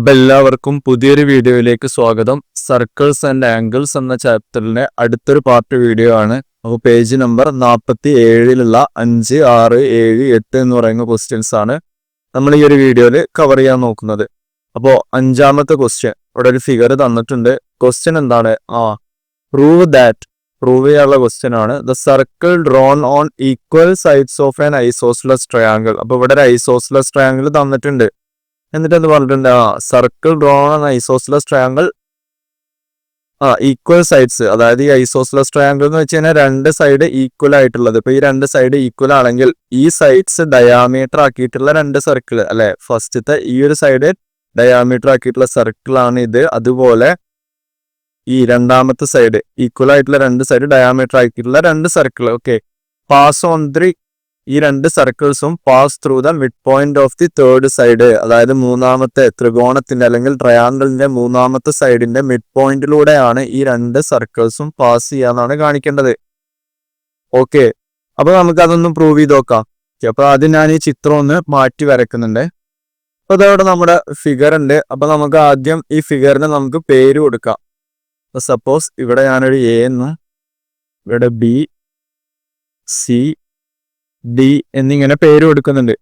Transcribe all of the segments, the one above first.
അപ്പോൾ എല്ലാവർക്കും പുതിയൊരു വീഡിയോയിലേക്ക് സ്വാഗതം. സർക്കിൾസ് ആൻഡ് ആംഗിൾസ് എന്ന ചാപ്റ്ററിലെ അടുത്തൊരു പാർട്ട് വീഡിയോ ആണ്. അപ്പോൾ പേജ് നമ്പർ 47 5, 6, 7, 8 എന്ന് പറയുന്ന ക്വസ്റ്റ്യൻസ് ആണ് നമ്മൾ ഈ ഒരു വീഡിയോയിൽ കവർ ചെയ്യാൻ നോക്കുന്നത്. അപ്പോൾ അഞ്ചാമത്തെ ക്വസ്റ്റ്യൻ, ഇവിടെ ഒരു ഫിഗർ തന്നിട്ടുണ്ട്. ക്വസ്റ്റ്യൻ എന്താണ്? പ്രൂവ് ചെയ്യാനുള്ള ക്വസ്റ്റ്യൻ ആണ്. The circle drawn on equal sides of an isosceles triangle. അപ്പോൾ ഇവിടെ ഒരു ഐസോസ്ലസ് ട്രയാങ്കിൾ തന്നിട്ടുണ്ട്. എന്നിട്ട് എന്ത് പറഞ്ഞിട്ടുണ്ട്? Circle drawn on isosceles triangle equal sides. അതായത് ഈ ഐസോസ്ലസ് ട്രയാങ്കിൾ എന്ന് വെച്ച് കഴിഞ്ഞാൽ രണ്ട് സൈഡ് ഈക്വൽ ആയിട്ടുള്ളത്. ഇപ്പൊ ഈ രണ്ട് സൈഡ് ഈക്വൽ ആണെങ്കിൽ ഈ സൈഡ്സ് ഡയാമീറ്റർ ആക്കിയിട്ടുള്ള രണ്ട് സർക്കിൾ അല്ലെ. ഫസ്റ്റത്തെ ഈ ഒരു സൈഡ് ഡയാമീറ്റർ ആക്കിയിട്ടുള്ള സർക്കിൾ ആണ് ഇത്. അതുപോലെ ഈ രണ്ടാമത്തെ സൈഡ് ഈക്വൽ ആയിട്ടുള്ള രണ്ട് സൈഡ് ഡയാമീറ്റർ ആക്കിയിട്ടുള്ള രണ്ട് സർക്കിൾ. ഓക്കെ, പാസ് ഓൺ ഈ രണ്ട് സർക്കിൾസും pass through the mid point of the third side. അതായത് മൂന്നാമത്തെ ത്രികോണത്തിന്റെ അല്ലെങ്കിൽ ട്രയാങ്കിളിന്റെ മൂന്നാമത്തെ സൈഡിന്റെ മിഡ് പോയിന്റിലൂടെയാണ് ഈ രണ്ട് സർക്കിൾസും പാസ് ചെയ്യാന്നാണ് കാണിക്കേണ്ടത്. ഓക്കെ, അപ്പൊ നമുക്ക് അതൊന്നും പ്രൂവ് ചെയ്ത് നോക്കാം. അപ്പൊ ആദ്യം ഞാൻ ഈ ചിത്രം ഒന്ന് മാറ്റി വരക്കുന്നുണ്ട്. അപ്പൊ അതവിടെ നമ്മുടെ ഫിഗർ ഉണ്ട്. അപ്പൊ നമുക്ക് ആദ്യം ഈ ഫിഗറിന് നമുക്ക് പേര് കൊടുക്കാം. സപ്പോസ് ഇവിടെ ഞാനൊരു എ എന്നും ഇവിടെ ബി, സി, ഡി എന്നിങ്ങനെ പേര് കൊടുക്കുന്നുണ്ട്.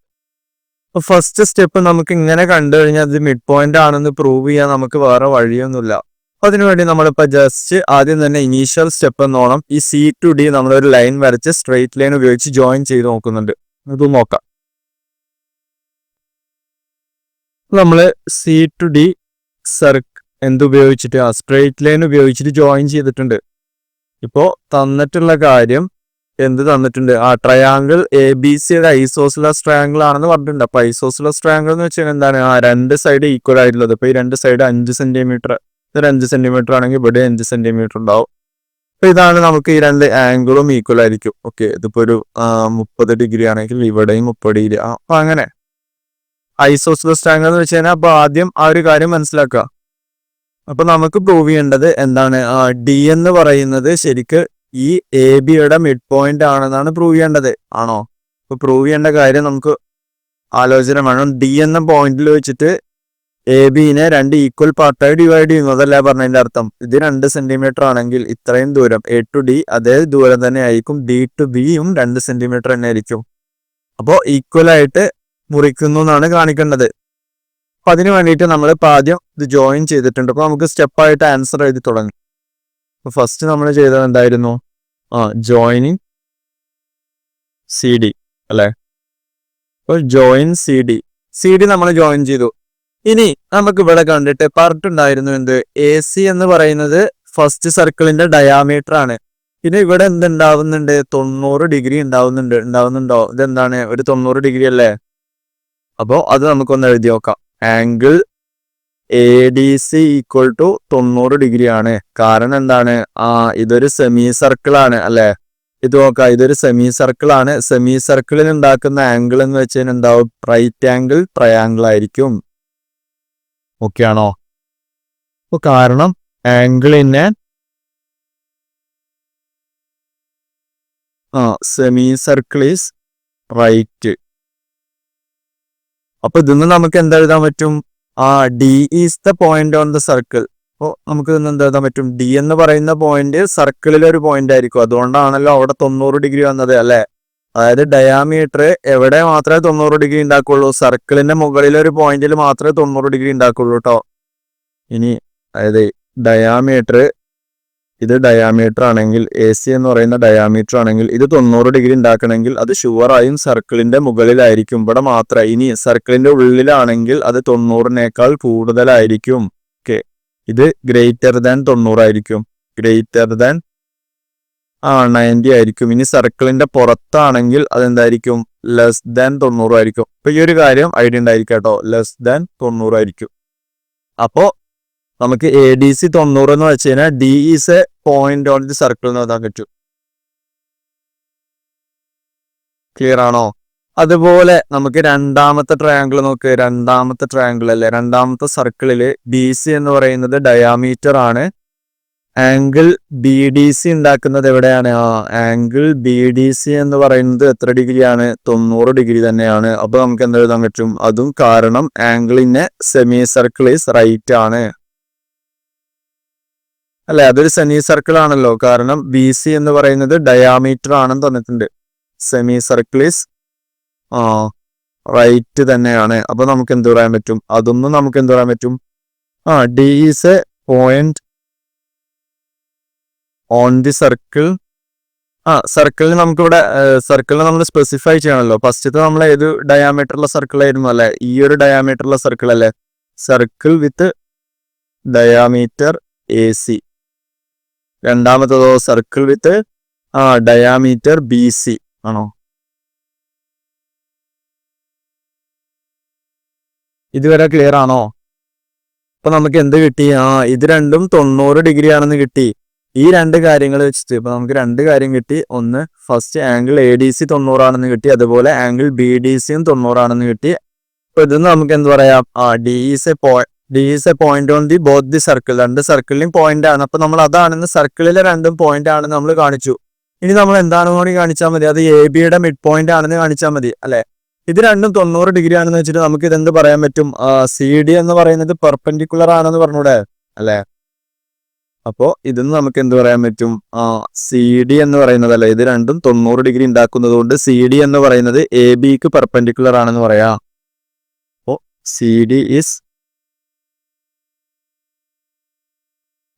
അപ്പൊ ഫസ്റ്റ് സ്റ്റെപ്പ് നമുക്ക് ഇങ്ങനെ കണ്ടു കഴിഞ്ഞാൽ അത് മിഡ് പോയിന്റ് ആണെന്ന് പ്രൂവ് ചെയ്യാൻ നമുക്ക് വേറെ വഴിയൊന്നുമില്ല. അപ്പൊ അതിനുവേണ്ടി നമ്മളിപ്പോ ജസ്റ്റ് ആദ്യം തന്നെ ഇനീഷ്യൽ സ്റ്റെപ്പ് എന്നോണം ഈ സി ടു ഡി നമ്മളൊരു ലൈൻ വരച്ച് സ്ട്രെയിറ്റ് ലൈൻ ഉപയോഗിച്ച് ജോയിൻ ചെയ്ത് നോക്കുന്നുണ്ട്. അത് നോക്കാം. നമ്മള് സി ടു ഡി എന്തുപയോഗിച്ചിട്ട് സ്ട്രെയിറ്റ് ലൈൻ ഉപയോഗിച്ചിട്ട് ജോയിൻ ചെയ്തിട്ടുണ്ട്. ഇപ്പോ തന്നിട്ടുള്ള കാര്യം എന്ത് തന്നിട്ടുണ്ട്? ട്രയാങ്കിൾ എ ബി സിയുടെ ഐസോസ്ലസ് ട്രയാങ്കിൾ ആണെന്ന് പറഞ്ഞിട്ടുണ്ട്. അപ്പൊ ഐസോസ്ലസ് ട്രയാങ്കിൾ എന്ന് വെച്ചാൽ എന്താണ്? രണ്ട് സൈഡ് ഈക്വൽ ആയിട്ടുള്ളത്. ഇപ്പൊ ഈ രണ്ട് സൈഡ് 5 സെന്റിമീറ്റർ, ഇതൊരു 5 സെന്റിമീറ്റർ ആണെങ്കിൽ ഇവിടെ 5 സെന്റിമീറ്റർ ഉണ്ടാവും. അപ്പൊ ഇതാണ് നമുക്ക് ഈ രണ്ട് ആംഗിളും ഈക്വൽ ആയിരിക്കും. ഓക്കെ, ഇതിപ്പോ ഒരു 30 ഡിഗ്രി ആണെങ്കിൽ ഇവിടെയും 30 ഡിഗ്രി. അപ്പൊ അങ്ങനെ ഐസോസ്ലസ് ട്രയാങ്കിൾ എന്ന് വെച്ച് കഴിഞ്ഞാൽ അപ്പൊ ആദ്യം ആ ഒരു കാര്യം മനസ്സിലാക്കുക. അപ്പൊ നമുക്ക് പ്രൂവ് ചെയ്യേണ്ടത് എന്താണ്? ഡി എന്ന് പറയുന്നത് ശരിക്ക് ഈ എ ബിയുടെ മിഡ് പോയിന്റ് ആണെന്നാണ് പ്രൂവ് ചെയ്യേണ്ടത്. ആണോ? ഇപ്പൊ പ്രൂവ് ചെയ്യേണ്ട കാര്യം നമുക്ക് ആലോചന വേണം. ഡി എന്ന പോയിന്റിൽ വെച്ചിട്ട് എ ബിനെ രണ്ട് ഈക്വൽ പാർട്ടായി ഡിവൈഡ് ചെയ്യുന്നു. അതല്ല പറഞ്ഞതിന്റെ അർത്ഥം. ഇത് 2 സെന്റിമീറ്റർ ആണെങ്കിൽ ഇത്രയും ദൂരം എ ടു ഡി അതേ ദൂരം തന്നെ ആയിരിക്കും. ഡി ടു ബിയും 2 സെന്റിമീറ്റർ തന്നെ ആയിരിക്കും. അപ്പോ ഈക്വൽ ആയിട്ട് മുറിക്കുന്നു എന്നാണ് കാണിക്കേണ്ടത്. അപ്പൊ അതിന് വേണ്ടിയിട്ട് നമ്മൾ ഇപ്പൊ ആദ്യം ഇത് ജോയിൻ ചെയ്തിട്ടുണ്ട്. അപ്പൊ നമുക്ക് സ്റ്റെപ്പായിട്ട് ആൻസർ എഴുതി തുടങ്ങി. അപ്പൊ ഫസ്റ്റ് നമ്മൾ ചെയ്തത് എന്തായിരുന്നു? ജോയിനിങ് സി ഡി അല്ലെ. അപ്പൊ ജോയിൻ സി ഡി നമ്മൾ ജോയിൻ ചെയ്തു. ഇനി നമുക്ക് ഇവിടെ കണ്ടിട്ട് പറഞ്ഞിട്ടുണ്ടായിരുന്നു എന്ത്? എ സി എന്ന് പറയുന്നത് ഫസ്റ്റ് സർക്കിളിന്റെ ഡയാമീറ്റർ ആണ്. പിന്നെ ഇവിടെ എന്തുണ്ടാവുന്നുണ്ട്? 90 ഡിഗ്രി ഉണ്ടാവുന്നുണ്ടോ? ഇതെന്താണ്? ഒരു 90 ഡിഗ്രി അല്ലേ? അപ്പോ അത് നമുക്കൊന്ന് എഴുതി നോക്കാം. Angle A D C equal to 90 degree ആണ്. കാരണം എന്താണ്? ഇതൊരു സെമി സർക്കിൾ ആണ് അല്ലെ. ഇത് നോക്കാം, ഇതൊരു സെമി സർക്കിൾ ആണ്. സെമി സർക്കിളിൽ ഉണ്ടാക്കുന്ന ആംഗിൾ എന്ന് വെച്ച് കഴിഞ്ഞാൽ എന്താവും? റൈറ്റ് ആംഗിൾ ട്രയാംഗിൾ ആയിരിക്കും. ഓക്കെ ആണോ? അപ്പൊ കാരണം ആംഗിളിനെ സെമി സർക്കിൾ ഈസ് റൈറ്റ്. അപ്പൊ ഇതിന്ന് നമുക്ക് എന്തെഴുതാൻ പറ്റും? D is the point on the circle. അപ്പോൾ നമുക്ക് ഇന്ന് എന്തെഴുതാൻ പറ്റും? ഡി എന്ന് പറയുന്ന പോയിന്റ് സർക്കിളിലെ ഒരു പോയിന്റ് ആയിരിക്കും. അതുകൊണ്ടാണല്ലോ അവിടെ 90 ഡിഗ്രി വന്നത് അല്ലെ. അതായത് ഡയാമീറ്റർ എവിടെ മാത്രമേ 90 ഡിഗ്രി ഉണ്ടാക്കുള്ളൂ? സർക്കിളിന്റെ മുകളിലെ ഒരു പോയിന്റിൽ മാത്രമേ 90 ഡിഗ്രി ഉണ്ടാക്കുള്ളൂ കേട്ടോ. ഇനി അതായത് ഇത് ഡയാമീറ്റർ ആണെങ്കിൽ, എ സി എന്ന് പറയുന്ന ഡയാമീറ്റർ ആണെങ്കിൽ ഇത് 90 ഡിഗ്രി ഉണ്ടാക്കണമെങ്കിൽ അത് ഷുവറായും സർക്കിളിന്റെ മുകളിലായിരിക്കും. ഇവിടെ മാത്രം. ഇനി സർക്കിളിന്റെ ഉള്ളിലാണെങ്കിൽ അത് 90-നേക്കാൾ കൂടുതലായിരിക്കും. ഓക്കെ, ഇത് ഗ്രേറ്റർ ദാൻ 90 ആയിരിക്കും. ഗ്രേറ്റർ ദാൻ 90 ആയിരിക്കും. ഇനി സർക്കിളിന്റെ പുറത്താണെങ്കിൽ അതെന്തായിരിക്കും? ലെസ് ദാൻ 90 ആയിരിക്കും. അപ്പൊ ഈ ഒരു കാര്യം ഐഡിയ ഉണ്ടായിരിക്കും കേട്ടോ. ലെസ് ദാൻ 90 ആയിരിക്കും. അപ്പോ നമുക്ക് എ ഡി സി 90 എന്ന് വെച്ച് കഴിഞ്ഞാൽ D is A point on the circle എന്ന് എഴുതാൻ പറ്റും. ക്ലിയർ ആണോ? അതുപോലെ നമുക്ക് രണ്ടാമത്തെ ട്രയാങ്കിൾ നോക്ക്. രണ്ടാമത്തെ ട്രയാങ്കിൾ അല്ലെ, രണ്ടാമത്തെ സർക്കിളില് ബി സി എന്ന് പറയുന്നത് ഡയാമീറ്റർ ആണ്. ആംഗിൾ ബി ഡി സി ഉണ്ടാക്കുന്നത് എവിടെയാണ്? ആംഗിൾ ബി ഡി സി എന്ന് പറയുന്നത് എത്ര ഡിഗ്രിയാണ്? 90 ഡിഗ്രി തന്നെയാണ്. അപ്പൊ നമുക്ക് എന്താ എഴുതാൻ പറ്റും? അതും കാരണം ആംഗിളിന്റെ സെമി സർക്കിൾ ഈസ് റൈറ്റ് ആണ് അല്ലെ? അതൊരു സെമി സർക്കിൾ ആണല്ലോ, കാരണം ബി സി എന്ന് പറയുന്നത് ഡയാമീറ്റർ ആണെന്ന് തന്നിട്ടുണ്ട്. സെമി സർക്കിൾ ഈസ് റൈറ്റ് തന്നെയാണ്. അപ്പൊ നമുക്ക് എന്ത് പറയാൻ പറ്റും? അതൊന്നും നമുക്ക് എന്ത് പറയാൻ പറ്റും? D is A point on the circle. സർക്കിളിന് നമുക്കിവിടെ സർക്കിളിന് നമ്മൾ സ്പെസിഫൈ ചെയ്യണമല്ലോ. ഫസ്റ്റത്തെ നമ്മൾ ഏത് ഡയാമീറ്ററുള്ള സർക്കിൾ ആയിരുന്നു അല്ലെ? ഈ ഒരു ഡയാമീറ്ററുള്ള സർക്കിൾ അല്ലെ? Circle with diameter A C. രണ്ടാമത്തതോ circle with diameter B C ആണോ? ഇതുവരെ ക്ലിയർ ആണോ? അപ്പൊ നമുക്ക് എന്ത് കിട്ടി? ഇത് രണ്ടും 90 ഡിഗ്രി ആണെന്ന് കിട്ടി. ഈ രണ്ട് കാര്യങ്ങൾ വെച്ചിട്ട് ഇപ്പൊ നമുക്ക് രണ്ട് കാര്യം കിട്ടി. ഒന്ന്, first angle A D C 90 ആണെന്ന് കിട്ടി, അതുപോലെ ആംഗിൾ ബി ഡി സിയും 90 ആണെന്ന് കിട്ടി. അപ്പൊ ഇതെന്ന് നമുക്ക് എന്ത് പറയാം? D is A point on the both the circle. രണ്ട് സർക്കിളിലും പോയിന്റ് ആണ്. അപ്പൊ നമ്മൾ അതാണെന്ന് സർക്കിളിലെ രണ്ടും പോയിന്റ് ആണെന്ന് നമ്മൾ കാണിച്ചു. ഇനി നമ്മൾ എന്താണെന്ന് കൂടി കാണിച്ചാൽ മതി, അത് എ ബിയുടെ മിഡ് പോയിന്റ് ആണെന്ന് കാണിച്ചാൽ മതി അല്ലെ? ഇത് രണ്ടും 90 ഡിഗ്രി ആണെന്ന് വെച്ചിട്ട് നമുക്ക് ഇതെന്ത് പറയാൻ പറ്റും? സി ഡി എന്ന് പറയുന്നത് പെർപെൻഡിക്കുലർ ആണെന്ന് പറഞ്ഞൂടെ അല്ലെ? അപ്പോ ഇതിന്ന് നമുക്ക് എന്ത് പറയാൻ പറ്റും? സി ഡി എന്ന് പറയുന്നത് അല്ലെ, ഇത് രണ്ടും 90 ഡിഗ്രി ഉണ്ടാക്കുന്നത് കൊണ്ട് സി ഡി എന്ന് പറയുന്നത് എ ബിക്ക് പെർപെൻഡിക്കുലർ ആണെന്ന് പറയാം. അപ്പോ C D is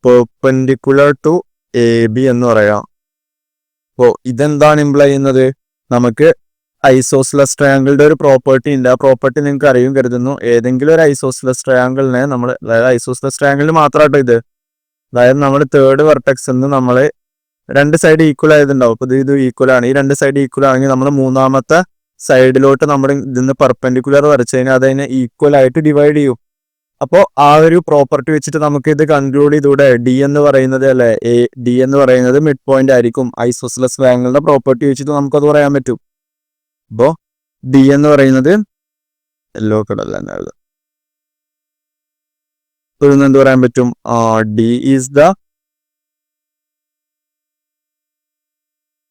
perpendicular to A B എന്ന് പറയാം. അപ്പോ ഇതെന്താണ് ഇംപ്ലൈ ചെയ്യുന്നത്? നമുക്ക് ഐസോസ്ലസ് ട്രയാങ്കിളുടെ ഒരു പ്രോപ്പർട്ടി ഉണ്ട്. ആ പ്രോപ്പർട്ടി നിങ്ങൾക്ക് അറിയും കരുതുന്നു. ഏതെങ്കിലും ഒരു ഐസോസ്ലസ് ട്രയാങ്കിളിനെ നമ്മൾ, അതായത് ഐസോസ്ലസ് ട്രയാങ്കിളിന് മാത്രമായിട്ടോ ഇത്, അതായത് നമ്മൾ തേർഡ് വെർട്ടെക്സ് എന്ന് നമ്മൾ രണ്ട് സൈഡ് ഈക്വൽ ആയതുണ്ടാവും. അപ്പൊ ഇത് ഈക്വൽ ആണ്. ഈ രണ്ട് സൈഡ് ഈക്വൽ ആണെങ്കിൽ നമ്മൾ മൂന്നാമത്തെ സൈഡിലോട്ട് നമ്മൾ ഇതിന്ന് പെർപെൻഡിക്കുലർ വരച്ചു കഴിഞ്ഞാൽ അതിനെ ഈക്വൽ ആയിട്ട് ഡിവൈഡ് ചെയ്യും. അപ്പോൾ ആ ഒരു പ്രോപ്പർട്ടി വെച്ചിട്ട് നമുക്ക് ഇത് കൺക്ലൂഡ് ചെയ്തൂടെ? ഡി എന്ന് പറയുന്നത് അല്ലെ, ഡി എന്ന് പറയുന്നത് മിഡ് പോയിന്റ് ആയിരിക്കും. ഐസോസ്ലസ് ട്രയാങ്കിളിന്റെ പ്രോപ്പർട്ടി വെച്ചിട്ട് നമുക്കത് പറയാൻ പറ്റും. അപ്പോ ഡി എന്ന് പറയുന്നത് യെല്ലോ കളറിൽ തന്നെ എഴുതാം. എന്ത് പറയാൻ പറ്റും? D is the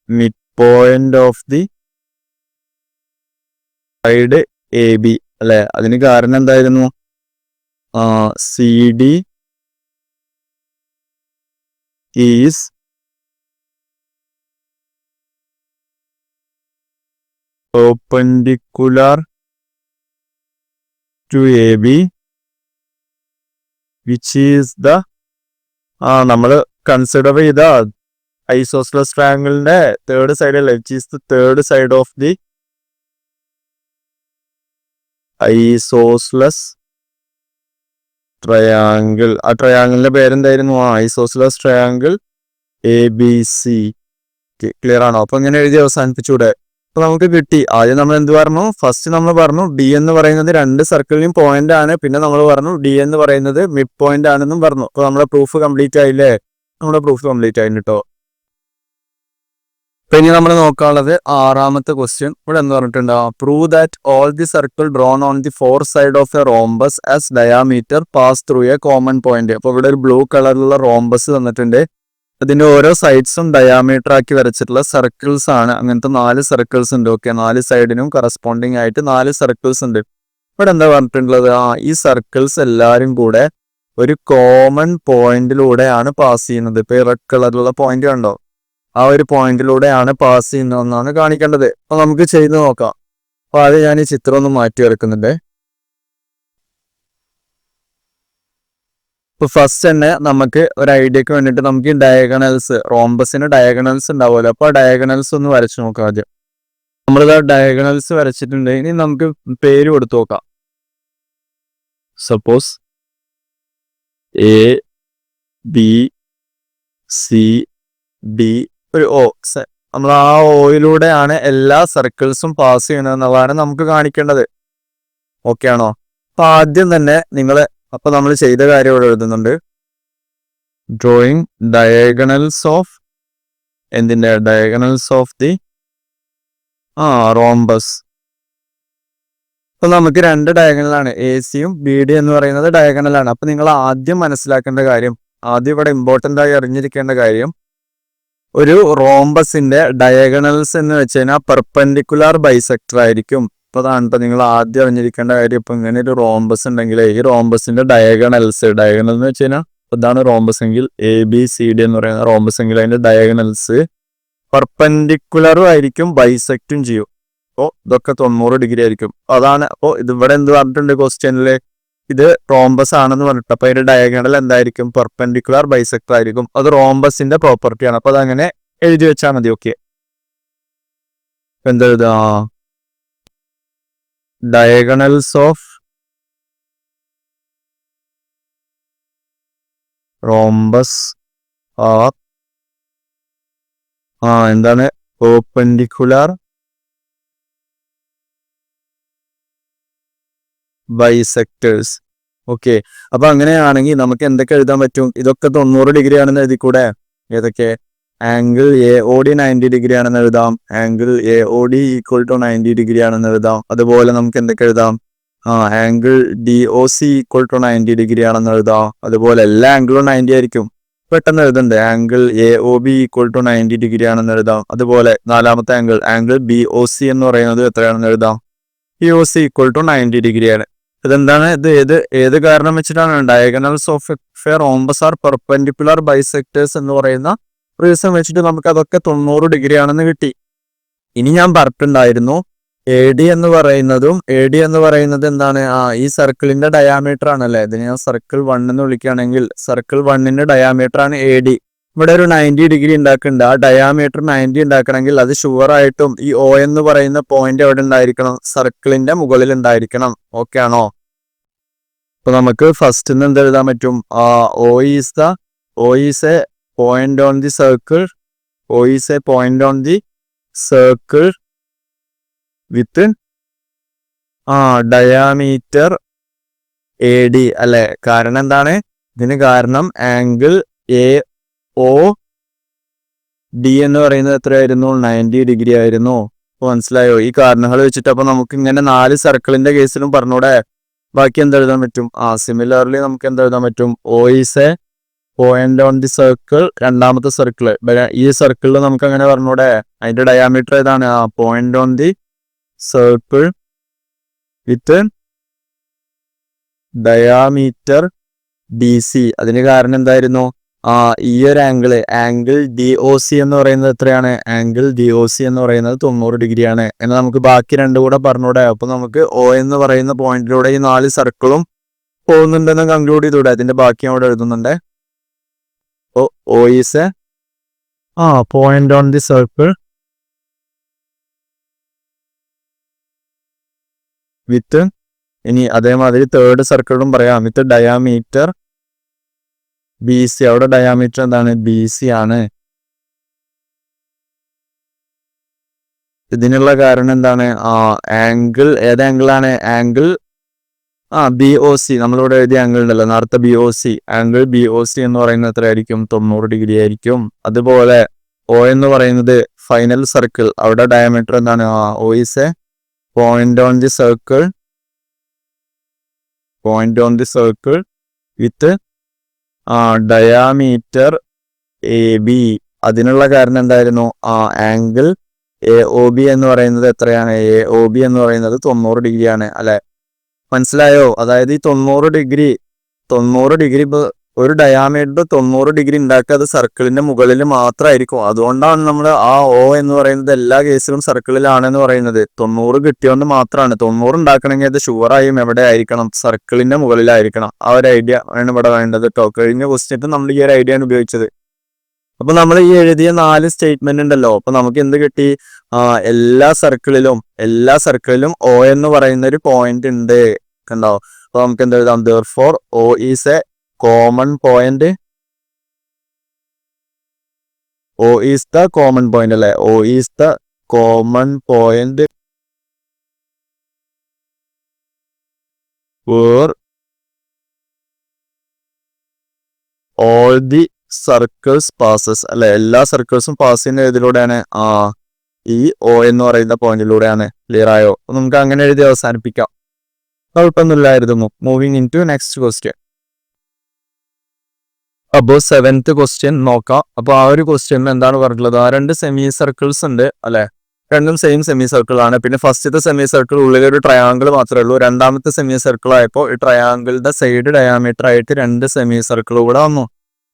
mid point of the side A B അല്ലെ? അതിന് കാരണം എന്തായിരുന്നു? C D is perpendicular to AB, which is the നമ്മൾ കൺസിഡർ ചെയ്ത ഐസോസ്ലസ് ട്രയാങ്കിളിന്റെ തേർഡ് സൈഡ് അല്ലേ, which is the third side of the isosceles triangle. ആ ട്രയാങ്കിളിന്റെ പേരെന്തായിരുന്നു? Isosceles triangle A B C. Clear ആണോ? അപ്പൊ ഇങ്ങനെ എഴുതി അവസാനിപ്പിച്ചൂടെ? അപ്പൊ നമുക്ക് കിട്ടി. ആദ്യം നമ്മൾ എന്ത് പറഞ്ഞു? ഫസ്റ്റ് നമ്മൾ പറഞ്ഞു ഡി എന്ന് പറയുന്നത് രണ്ട് സർക്കിളിനും പോയിന്റ് ആണ്. പിന്നെ നമ്മൾ പറഞ്ഞു ഡി എന്ന് പറയുന്നത് മിഡ് പോയിന്റ് ആണെന്നും പറഞ്ഞു. അപ്പൊ നമ്മുടെ പ്രൂഫ് കംപ്ലീറ്റ് ആയില്ലേ? നമ്മുടെ പ്രൂഫ് കംപ്ലീറ്റ് ആയി കേട്ടോ. അപ്പൊ ഇനി നമ്മൾ നോക്കാനുള്ളത് ആറാമത്തെ ക്വസ്റ്റ്യൻ. ഇവിടെ എന്ന് പറഞ്ഞിട്ടുണ്ട്, prove that all the circle drawn on the four side of a rhombus as diameter pass through a common point. അപ്പൊ ഇവിടെ ഒരു ബ്ലൂ കളറിലുള്ള റോംബസ് തന്നിട്ടുണ്ട്. അതിന്റെ ഓരോ സൈഡ്സും ഡയാമീറ്റർ ആക്കി വരച്ചിട്ടുള്ള സർക്കിൾസ് ആണ്. അങ്ങനത്തെ 4 സർക്കിൾസ് ഉണ്ട്. ഓക്കെ, 4 സൈഡിനും കറസ്പോണ്ടിങ് ആയിട്ട് 4 സർക്കിൾസ് ഉണ്ട്. ഇവിടെ എന്താ പറഞ്ഞിട്ടുള്ളത്? ഈ സർക്കിൾസ് എല്ലാരും കൂടെ ഒരു കോമൺ പോയിന്റിലൂടെയാണ് പാസ് ചെയ്യുന്നത്. ഇപ്പൊ റെഡ് കളറിലുള്ള പോയിന്റ് കണ്ടോ? ആ ഒരു പോയിന്റിലൂടെയാണ് പാസ് ചെയ്യുന്നതെന്നാണ് കാണിക്കേണ്ടത്. അപ്പൊ നമുക്ക് ചെയ്ത് നോക്കാം. അപ്പൊ അത് ഞാൻ ഈ ചിത്രം ഒന്ന് മാറ്റി വെക്കുന്നുണ്ട്. ഇപ്പൊ ഫസ്റ്റ് തന്നെ നമുക്ക് ഒരു ഐഡിയക്ക് വേണ്ടിയിട്ട് നമുക്ക് ഡയഗണൽസ്, റോംബസിന് ഡയഗണൽസ് ഉണ്ടാവുമല്ലോ. അപ്പൊ ഡയഗണൽസ് ഒന്ന് വരച്ചു നോക്കാം. ആദ്യം നമ്മളിത് ഡയഗണൽസ് വരച്ചിട്ടുണ്ട്. ഇനി നമുക്ക് പേര് കൊടുത്തു നോക്കാം. Suppose A B C D ഒരു ഓ. നമ്മൾ ആ ഓയിലൂടെയാണ് എല്ലാ സർക്കിൾസും പാസ് ചെയ്യണമെന്നുള്ളതാണ് നമുക്ക് കാണിക്കേണ്ടത്. ഓക്കെ ആണോ? അപ്പൊ ആദ്യം തന്നെ അപ്പൊ നമ്മൾ ചെയ്ത കാര്യം ഇവിടെ എഴുതുന്നുണ്ട്. ഡ്രോയിങ് ഡയഗണൽസ് ഓഫ് എന്തിന്റെ? Diagonals of the rhombus. അപ്പൊ നമുക്ക് 2 ഡയഗണലാണ്, എ സിയും ബി ഡി എന്ന് പറയുന്നത് ഡയഗണലാണ്. അപ്പൊ നിങ്ങൾ ആദ്യം മനസ്സിലാക്കേണ്ട കാര്യം, ആദ്യം ഇവിടെ ഇമ്പോർട്ടൻ്റ് ആയി അറിഞ്ഞിരിക്കേണ്ട കാര്യം, ഒരു റോംബസിന്റെ ഡയഗണൽസ് എന്ന് വെച്ച് കഴിഞ്ഞാൽ പെർപെൻഡിക്കുലാർ ബൈസെക്ടർ ആയിരിക്കും. ഇപ്പൊ അതാണ് നിങ്ങൾ ആദ്യം അറിഞ്ഞിരിക്കേണ്ട കാര്യം. ഇപ്പൊ ഇങ്ങനെ ഒരു റോംബസ് ഉണ്ടെങ്കിൽ ഈ റോംബസിന്റെ ഡയഗണൽ എന്ന് വെച്ച് കഴിഞ്ഞാൽ ഇതാണ് റോംബസ് എങ്കിൽ ABCD എന്ന് പറയുന്ന റോംബസ് എങ്കിൽ അതിന്റെ ഡയഗണൽസ് പെർപെൻഡിക്കുലറും ആയിരിക്കും ബൈസെക്റ്റും ചെയ്യും. അപ്പോൾ ഇതൊക്കെ 90 ഡിഗ്രി ആയിരിക്കും. അതാണ് അപ്പോൾ ഇതിവിടെ എന്ത് പറഞ്ഞിട്ടുണ്ട് ക്വസ്റ്റ്യനില്, ഇത് റോംബസ് ആണെന്ന് പറഞ്ഞിട്ട് അപ്പൊ അതിന്റെ ഡയഗണൽ എന്തായിരിക്കും, പെർപെൻഡിക്കുലർ ബൈസെക്ടർ ആയിരിക്കും. അത് റോംബസിന്റെ പ്രോപ്പർട്ടിയാണ്. അപ്പൊ അതങ്ങനെ എഴുതി വെച്ചാൽ മതി. ഓക്കെ, എന്താ ഡയഗണൽസ് ഓഫ് റോംബസ് ആർ എന്താണ് പെർപെൻഡിക്കുലർ ബൈസെക്ടേഴ്സ്. ഓക്കെ, അപ്പൊ അങ്ങനെയാണെങ്കിൽ നമുക്ക് എന്തൊക്കെ എഴുതാൻ പറ്റും, ഇതൊക്കെ 90 ഡിഗ്രി ആണെന്ന് എഴുതി കൂടെ. ഏതൊക്കെ, ആംഗിൾ AOD 90 ഡിഗ്രി ആണെന്ന് എഴുതാം, angle AOD equal to 90 degree ആണെന്ന് എഴുതാം. അതുപോലെ നമുക്ക് എന്തൊക്കെ എഴുതാം, angle DOC equal to 90 degree ആണെന്ന് എഴുതാം. അതുപോലെ എല്ലാ ആംഗിളും 90 ആയിരിക്കും. പെട്ടെന്ന് എഴുതണ്ടേ, angle AOB equal to 90 degree ആണെന്ന് എഴുതാം. അതുപോലെ നാലാമത്തെ ആംഗിൾ BOC എന്ന് പറയുന്നത് എത്രയാണെന്ന് എഴുതാം, BOC ഈക്വൽ ടു 90 ഡിഗ്രിയാണ്. ഇതെന്താണ്, ഇത് ഏത് കാരണം വെച്ചിട്ടാണ്, diagonals of a rhombus are perpendicular bisectors എന്ന് പറയുന്ന റീസൺ വെച്ചിട്ട് നമുക്ക് അതൊക്കെ 90 ഡിഗ്രി ആണെന്ന് കിട്ടി. ഇനി ഞാൻ പറഞ്ഞിട്ടുണ്ടായിരുന്നു AD എന്ന് പറയുന്നത് എന്താണ്, ഈ സർക്കിളിന്റെ ഡയാമീറ്റർ ആണല്ലേ. ഇതിന് ഞാൻ സർക്കിൾ 1 എന്ന് വിളിക്കുകയാണെങ്കിൽ സർക്കിൾ 1ന്റെ ഡയാമീറ്റർ ആണ് AD. ഇവിടെ ഒരു 90 ഡിഗ്രി ഉണ്ടാക്കുന്നുണ്ട്. ആ ഡയാമീറ്റർ 90 ഉണ്ടാക്കണമെങ്കിൽ അത് ഷുവർ ആയിട്ടും ഈ O എന്ന് പറയുന്ന പോയിന്റ് എവിടെ ഉണ്ടായിരിക്കണം, സർക്കിളിന്റെ മുകളിൽ ഉണ്ടായിരിക്കണം. ഓക്കെ ആണോ? അപ്പൊ നമുക്ക് ഫസ്റ്റ് എന്ത് എഴുതാൻ പറ്റും, O is a point on the circle, O is a point on the circle with diameter AD അല്ലെ. കാരണം എന്താണ്, ഇതിന് കാരണം ആംഗിൾ AOD എന്ന് പറയുന്നത് എത്രയായിരുന്നു, 90 ഡിഗ്രി ആയിരുന്നു. മനസ്സിലായോ ഈ കാരണങ്ങൾ വെച്ചിട്ട്? അപ്പൊ നമുക്ക് ഇങ്ങനെ 4 സർക്കിളിന്റെ കേസിലും പറഞ്ഞൂടെ. ബാക്കി എന്തെഴുതാൻ പറ്റും, സിമിലർലി നമുക്ക് എന്തെഴുതാൻ പറ്റും, O is a point on the circle, രണ്ടാമത്തെ സർക്കിള് ഈ സർക്കിളിൽ നമുക്ക് അങ്ങനെ പറഞ്ഞൂടെ, അതിന്റെ ഡയാമീറ്റർ ഏതാണ്, point on the circle with diameter DC. അതിന് കാരണം എന്തായിരുന്നു, ഈ ഒരു ആംഗിൾ DOC എന്ന് പറയുന്നത് എത്രയാണ്, ആംഗിൾ DOC എന്ന് പറയുന്നത് 90 ഡിഗ്രിയാണ് എന്ന് നമുക്ക് ബാക്കി രണ്ടും കൂടെ പറഞ്ഞൂടെ. അപ്പൊ നമുക്ക് O എന്ന് പറയുന്ന പോയിന്റിലൂടെ ഈ 4 സർക്കിളും പോകുന്നുണ്ടെന്ന് കൺക്ലൂഡ് ചെയ്തൂടെ. അതിന്റെ ബാക്കി അവിടെ എഴുതുന്നുണ്ട്. O is a point on the circle with, ഇനി അതേമാതിരി തേർഡ് സർക്കിളും പറയാം, വിത്ത് ഡയാമീറ്റർ BC. അവിടെ ഡയാമീറ്റർ എന്താണ്, BC ആണ്. ഇതിനുള്ള കാരണം എന്താണ്, ആംഗിൾ ഏത് ആംഗിളാണ്, ആംഗിൾ BOC. നമ്മളിവിടെ എഴുതിയ ആംഗിൾ ഉണ്ടല്ലോ നേരത്തെ, ആംഗിൾ BOC എന്ന് പറയുന്നത് എത്രയായിരിക്കും, 90 ഡിഗ്രി ആയിരിക്കും. അതുപോലെ O എന്ന് പറയുന്നത് ഫൈനൽ സർക്കിൾ, അവിടെ ഡയമീറ്റർ എന്താണ്, O is a point on the circle with diameter AB. അതിനുള്ള കാരണം എന്തായിരുന്നു, ആംഗിൾ AOB എന്ന് പറയുന്നത് എത്രയാണ്, AOB എന്ന് പറയുന്നത് 90 ഡിഗ്രിയാണ് അല്ലെ. മനസ്സിലായോ? അതായത് ഈ 90 ഡിഗ്രി ഇപ്പൊ ഒരു ഡയാമീറ്റർ 90 ഡിഗ്രി ഉണ്ടാക്കുക, അത് സർക്കിളിന്റെ മുകളിൽ മാത്രമായിരിക്കും. അതുകൊണ്ടാണ് നമ്മൾ O എന്ന് പറയുന്നത് എല്ലാ കേസിലും സർക്കിളിലാണെന്ന് പറയുന്നത്. 90 കിട്ടിയോണ്ട് മാത്രമാണ്. 90 ഉണ്ടാക്കണമെങ്കിൽ അത് ഷുവറായും എവിടെ ആയിരിക്കണം, സർക്കിളിന്റെ മുകളിലായിരിക്കണം. ആ ഒരു ഐഡിയ ആണ് ഇവിടെ വേണ്ടത് കേട്ടോ. കഴിഞ്ഞ ക്വസ്റ്റ്യൻ നമ്മൾ ഈ ഒരു ഐഡിയ ആണ് ഉപയോഗിച്ചത്. അപ്പൊ നമ്മൾ ഈ എഴുതിയ 4 സ്റ്റേറ്റ്മെന്റ് ഉണ്ടല്ലോ, അപ്പൊ നമുക്ക് എന്ത് കിട്ടി, എല്ലാ സർക്കിളിലും O എന്ന് പറയുന്ന ഒരു പോയിന്റ് ഉണ്ട് കണ്ടോ. അപ്പൊ നമുക്ക് എന്ത് എഴുതാം, therefore O is a common point, O is the common point അല്ലെ, O is the common point where all the circles passes അല്ലെ. എല്ലാ സർക്കിൾസും പാസ് ചെയ്യുന്ന ഇതിലൂടെയാണ്, ഈ O എന്ന് പറയുന്ന പോയിന്റിലൂടെയാണ്. ക്ലിയർ ആയോ? നമുക്ക് അങ്ങനെ എഴുതി അവസാനിപ്പിക്കാം. കുഴപ്പമൊന്നുമില്ലായിരുന്നു. Moving in to next question. അപ്പോൾ 7th ക്വസ്റ്റ്യൻ നോക്കാം. അപ്പോൾ ആ ഒരു ക്വസ്റ്റ്യനിൽ എന്താണ് പറഞ്ഞിട്ടുള്ളത്? ആ 2 സെമി സർക്കിൾസ് ഉണ്ട് അല്ലെ, രണ്ടും സെയിം സെമി സർക്കിൾ ആണ്. പിന്നെ ഫസ്റ്റത്തെ സെമി സർക്കിൾ ഉള്ളിൽ ഒരു ട്രയാങ്കിൾ മാത്രമേ ഉള്ളൂ. രണ്ടാമത്തെ സെമി സർക്കിൾ ആയപ്പോൾ ഈ ട്രയാങ്കിളിന്റെ സൈഡ് ഡയാമീറ്റർ ആയിട്ട് 2 സെമി സർക്കിൾ കൂടെ വന്നു.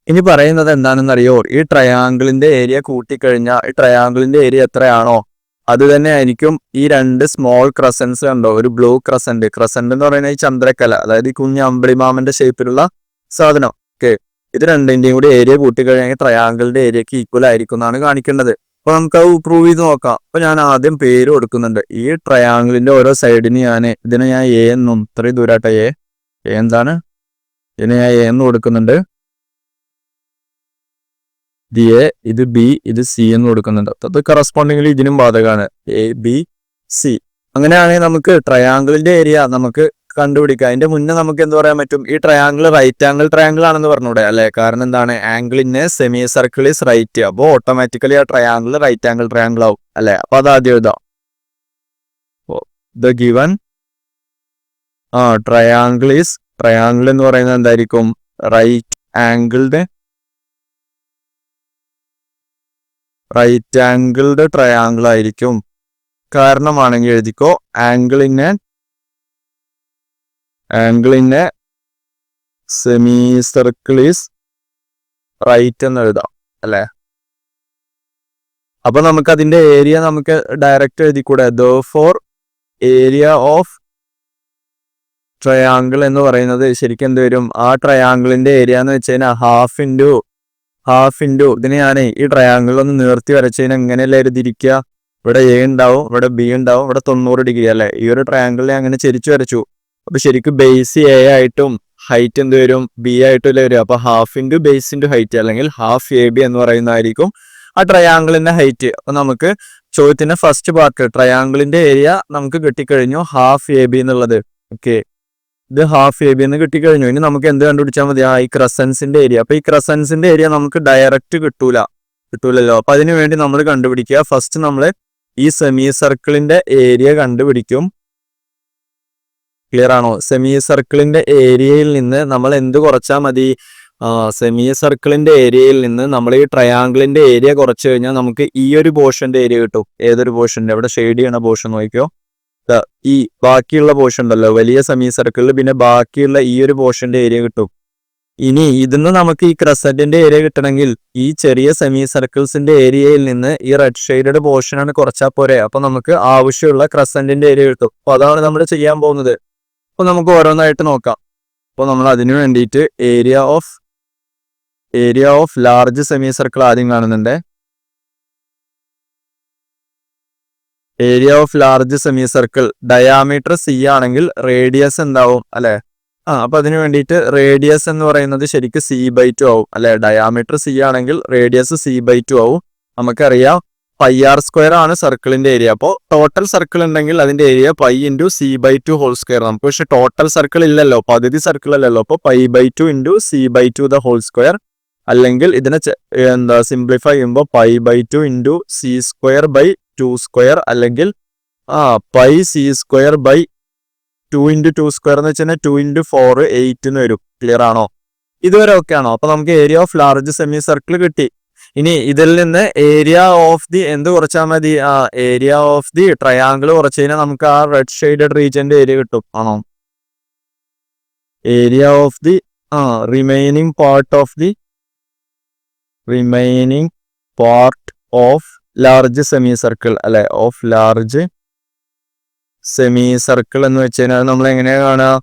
ഇനി പറയുന്നത് എന്താണെന്ന് അറിയോ? ഈ ട്രയാങ്കിളിന്റെ ഏരിയ കൂട്ടിക്കഴിഞ്ഞാൽ ഈ ട്രയാങ്കിളിന്റെ ഏരിയ എത്രയാണോ അത് തന്നെ ആയിരിക്കും ഈ 2 സ്മോൾ ക്രസൻസ് കണ്ടോ, ഒരു ബ്ലൂ ക്രസന്റ്. ക്രസന്റ് എന്ന് പറയുന്നത് ഈ ചന്ദ്രക്കല, അതായത് ഈ കുഞ്ഞ് അമ്പിളിമാമന്റെ ഷേപ്പിലുള്ള സാധനം. ഓക്കെ, ഇത് രണ്ടിന്റെയും കൂടി ഏരിയ കൂട്ടിക്കഴിഞ്ഞാൽ ട്രയാങ്കിളിന്റെ ഏരിയക്ക് ഈക്വൽ ആയിരിക്കും എന്നാണ് കാണിക്കേണ്ടത്. അപ്പൊ നമുക്ക് അത് പ്രൂവ് ചെയ്ത് നോക്കാം. അപ്പൊ ഞാൻ ആദ്യം പേര് കൊടുക്കുന്നുണ്ട്. ഈ ട്രയാങ്കിളിന്റെ ഓരോ സൈഡിന് ഇതിനെ ഞാൻ എ എന്നും, ഇത്രയും ദൂരാട്ട എ എന്താണ്, ഇതിനെ ഞാൻ എ എന്ന് കൊടുക്കുന്നുണ്ട്. ഇത് എ, ഇത് ബി, ഇത് സി എന്ന് കൊടുക്കുന്നുണ്ട്. അത് കറസ്പോണ്ടിങ്ങിൽ ഇതിനും ബാധകമാണ്, എ ബി സി. അങ്ങനെയാണെങ്കിൽ നമുക്ക് ട്രയാങ്കിളിന്റെ ഏരിയ നമുക്ക് കണ്ടുപിടിക്കാം. അതിന്റെ മുന്നേ നമുക്ക് എന്ത് പറയാൻ പറ്റും? ഈ ട്രയാങ്കിൾ റൈറ്റ് ആംഗിൾ ട്രയാങ്കിൾ ആണെന്ന് പറഞ്ഞൂടെ അല്ലെ? കാരണം എന്താണ്, angle in a semi circle is right. അപ്പോൾ ഓട്ടോമാറ്റിക്കലി ആ ട്രയാങ്കിൾ റൈറ്റ് ആംഗിൾ ട്രയാങ്കിൾ ആവും അല്ലെ? അപ്പൊ അത് ആദ്യം എഴുതാം. The given triangle is, triangle എന്ന് പറയുന്നത് എന്തായിരിക്കും? റൈറ്റ് ആംഗിൾഡ് ട്രയാങ്കിൾ ആയിരിക്കും. കാരണമാണെങ്കിൽ എഴുതിക്കോ, angle in a semi circle is right എന്ന് എഴുതാം അല്ലെ? അപ്പൊ നമുക്ക് അതിന്റെ ഏരിയ നമുക്ക് ഡയറക്റ്റ് എഴുതിക്കൂടെ? ദോർഫോർ ഏരിയ ഓഫ് ട്രയാങ്കിൾ എന്ന് പറയുന്നത് ശരിക്കും എന്ത് വരും? ആ ട്രയാങ്കിളിന്റെ ഏരിയ എന്ന് വെച്ച് കഴിഞ്ഞാൽ ഹാഫ് ഇൻറ്റു ഇതിന് ഞാൻ ഈ ട്രയാങ്കിൾ ഒന്ന് നീർത്തി വരച്ച് കഴിഞ്ഞാൽ എങ്ങനെയല്ലേ തിരിക്കുക? ഇവിടെ എ ഉണ്ടാവും, ഇവിടെ ബി ഉണ്ടാവും, ഇവിടെ 90 ഡിഗ്രി അല്ലെ? ഈ ഒരു ട്രയാങ്കിളിനെ അങ്ങനെ ചെരിച്ചു വരച്ചു. അപ്പൊ ശരിക്കും ബേസ് എ ആയിട്ടും ഹൈറ്റ് എന്ത് വരും? ബി ആയിട്ടും അല്ലേ വരും. അപ്പൊ half into base into height അല്ലെങ്കിൽ ഹാഫ് എ ബി എന്ന് പറയുന്നതായിരിക്കും ആ ട്രയാങ്കിളിന്റെ ഹൈറ്റ്. അപ്പൊ നമുക്ക് ചോദ്യത്തിന്റെ ഫസ്റ്റ് പാർട്ട് ട്രയാങ്കിളിന്റെ ഏരിയ നമുക്ക് കിട്ടിക്കഴിഞ്ഞു, ഹാഫ് എ ബി എന്നുള്ളത്. ഓക്കെ, ഇത് ഹാഫ് എ ബി എന്ന് കിട്ടിക്കഴിഞ്ഞു. ഇനി നമുക്ക് എന്ത് കണ്ടുപിടിച്ചാൽ മതി? ഈ ക്രസൻസിന്റെ ഏരിയ. അപ്പൊ ഈ ക്രസൻസിന്റെ ഏരിയ നമുക്ക് ഡയറക്റ്റ് കിട്ടൂലല്ലോ. അപ്പൊ അതിനു വേണ്ടി നമ്മൾ കണ്ടുപിടിക്കുക. ഫസ്റ്റ് നമ്മൾ ഈ സെമി സർക്കിളിന്റെ ഏരിയ കണ്ടുപിടിക്കും. ക്ലിയർ ആണോ? സെമി സർക്കിളിന്റെ ഏരിയയിൽ നിന്ന് നമ്മൾ എന്ത് കുറച്ചാൽ മതി? സെമി സർക്കിളിന്റെ ഏരിയയിൽ നിന്ന് നമ്മൾ ഈ ട്രയാങ്കിളിന്റെ ഏരിയ കുറച്ചു കഴിഞ്ഞാൽ നമുക്ക് ഈ ഒരു പോർഷന്റെ ഏരിയ കിട്ടും. ഏതൊരു പോർഷന്റെ? ഇവിടെ ഷെയ്ഡ് ചെയ്യണ പോർഷൻ നോക്കിയോ. ഈ ബാക്കിയുള്ള പോർഷൻ ഉണ്ടല്ലോ വലിയ സെമി സർക്കിളിൽ, പിന്നെ ബാക്കിയുള്ള ഈ ഒരു പോർഷന്റെ ഏരിയ കിട്ടും. ഇനി ഇതിന്ന് നമുക്ക് ഈ ക്രസന്റിന്റെ ഏരിയ കിട്ടണമെങ്കിൽ ഈ ചെറിയ സെമി സർക്കിൾസിന്റെ ഏരിയയിൽ നിന്ന് ഈ റെഡ് ഷെയ്ഡഡ് പോർഷനാണ് കുറച്ചാൽ പോരെ. അപ്പൊ നമുക്ക് ആവശ്യമുള്ള ക്രസന്റിന്റെ ഏരിയ കിട്ടും. അപ്പൊ അതാണ് നമ്മൾ ചെയ്യാൻ പോകുന്നത്. അപ്പൊ നമുക്ക് ഓരോന്നായിട്ട് നോക്കാം. അപ്പൊ നമ്മൾ അതിനു വേണ്ടിയിട്ട് area of large semi circle ആദ്യം കാണുന്നുണ്ട്. Area of large semi circle diameter C ആണെങ്കിൽ റേഡിയസ് എന്താവും അല്ലെ? അപ്പൊ അതിനു വേണ്ടിയിട്ട് റേഡിയസ് എന്ന് പറയുന്നത് ശരിക്കും c/2 ആവും അല്ലെ? ഡയാമീറ്റർ സി ആണെങ്കിൽ റേഡിയസ് c/2 ആവും. നമുക്കറിയാം πr² ആണ് സർക്കിളിന്റെ ഏരിയ. അപ്പോൾ ടോട്ടൽ സർക്കിൾ ഉണ്ടെങ്കിൽ അതിന്റെ ഏരിയ π × c/2 നമുക്ക് പക്ഷെ ടോട്ടൽ സർക്കിൾ ഇല്ലല്ലോ, പകുതി സർക്കിൾ അല്ലല്ലോ. അപ്പോൾ π/2 × c/2 അല്ലെങ്കിൽ ഇതിനെ സിംപ്ലിഫൈ ചെയ്യുമ്പോൾ π/2 × c²/2² അല്ലെങ്കിൽ πc²/2 × 2² എന്ന് വെച്ചാൽ 2 × 4 8 എന്ന് വരും. ക്ലിയർ ആണോ? ഇതുവരെ ഓക്കെ ആണോ? അപ്പൊ നമുക്ക് area of large semi circle കിട്ടി. ഇനി ഇതിൽ നിന്ന് ഏരിയ ഓഫ് ദി എന്ത് കുറച്ചാൽ മതി? ഏരിയ ഓഫ് ദി ട്രയാങ്കിൾ കുറച്ച് കഴിഞ്ഞാൽ നമുക്ക് ആ റെഡ് ഷെയ്ഡഡ് റീജിയന്റെ ഏരിയ കിട്ടും. ആണോ? Area of the remaining part of large semi circle അല്ലെ? ഓഫ് ലാർജ് സെമി സർക്കിൾ എന്ന് വെച്ച് കഴിഞ്ഞാൽ നമ്മൾ എങ്ങനെയാ കാണുക?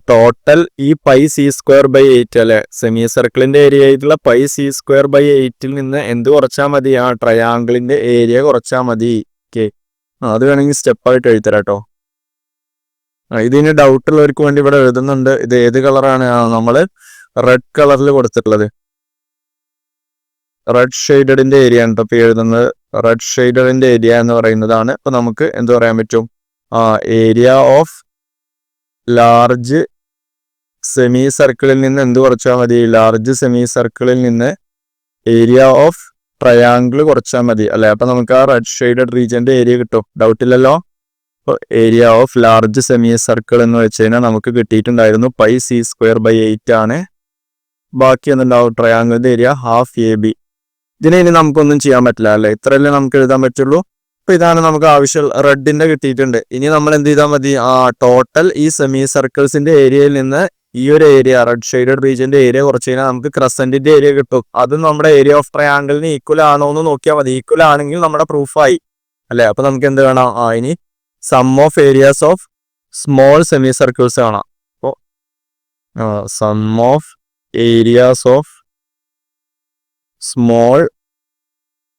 ടോട്ടൽ ഈ πc²/8 അല്ലെ? സെമി സർക്കിളിന്റെ ഏരിയ ആയിട്ടുള്ള πc²/8 നിന്ന് എന്ത് കുറച്ചാൽ മതി? ട്രയാങ്കിളിന്റെ ഏരിയ കുറച്ചാൽ മതി. ഓക്കെ, അത് വേണമെങ്കിൽ സ്റ്റെപ്പായിട്ട് എഴുതരാട്ടോ. ഇതിന് ഡൗട്ട് ഉള്ളവർക്ക് വേണ്ടി ഇവിടെ എഴുതുന്നുണ്ട്. ഇത് ഏത് കളറാണ്? നമ്മൾ റെഡ് കളറിൽ കൊടുത്തിട്ടുള്ളത്. റെഡ് ഷെയ്ഡഡിന്റെ ഏരിയ ആണ് ഇപ്പൊ എഴുതുന്നത്. റെഡ് ഷെയ്ഡഡിന്റെ ഏരിയ എന്ന് പറയുന്നതാണ്. ഇപ്പൊ നമുക്ക് എന്ത് പറയാൻ പറ്റും? ഏരിയ ഓഫ് ലാർജ് സെമി സർക്കിളിൽ നിന്ന് എന്ത് കുറച്ചാൽ മതി? ലാർജ് സെമി സർക്കിളിൽ നിന്ന് ഏരിയ ഓഫ് ട്രയാങ്കിൾ കുറച്ചാൽ മതി അല്ലെ? അപ്പൊ നമുക്ക് ആ റെഡ് ഷെയ്ഡഡ് റീജിയന്റെ ഏരിയ കിട്ടും. ഡൗട്ട് ഇല്ലല്ലോ? അപ്പോൾ area of large semi circle എന്ന് വെച്ച് കഴിഞ്ഞാൽ നമുക്ക് കിട്ടിയിട്ടുണ്ടായിരുന്നു πc²/8 ആണ് ബാക്കി എന്തുണ്ടാവും ട്രയാങ്കിളിന്റെ ഏരിയ ഹാഫ് AB. ഇതിനെ ഇനി നമുക്കൊന്നും ചെയ്യാൻ പറ്റില്ല അല്ലെ, ഇത്രയല്ലേ നമുക്ക് എഴുതാൻ പറ്റുള്ളൂ. അപ്പൊ ഇതാണ് നമുക്ക് ആവശ്യം. റെഡിന്റെ കിട്ടിയിട്ടുണ്ട്. ഇനി നമ്മൾ എന്ത് ചെയ്താൽ മതി, ടോട്ടൽ ഈ സെമി സർക്കിൾസിന്റെ ഏരിയയിൽ നിന്ന് ഈ ഒരു ഏരിയ റെഡ് ഷെയ്ഡഡ് റീജിയന്റെ ഏരിയ കുറച്ച് കഴിഞ്ഞാൽ നമുക്ക് ക്രസന്റിന്റെ ഏരിയ കിട്ടും. അത് നമ്മുടെ ഏരിയ ഓഫ് ട്രയാങ്കിളിന് ഈക്വൽ ആണോ എന്ന് നോക്കിയാൽ മതി. ഈക്വൽ ആണെങ്കിൽ നമ്മുടെ പ്രൂഫായി അല്ലെ. അപ്പൊ നമുക്ക് എന്ത് വേണം, ഇനി sum of areas of small semi circles കാണാം. അപ്പോ sum of areas of small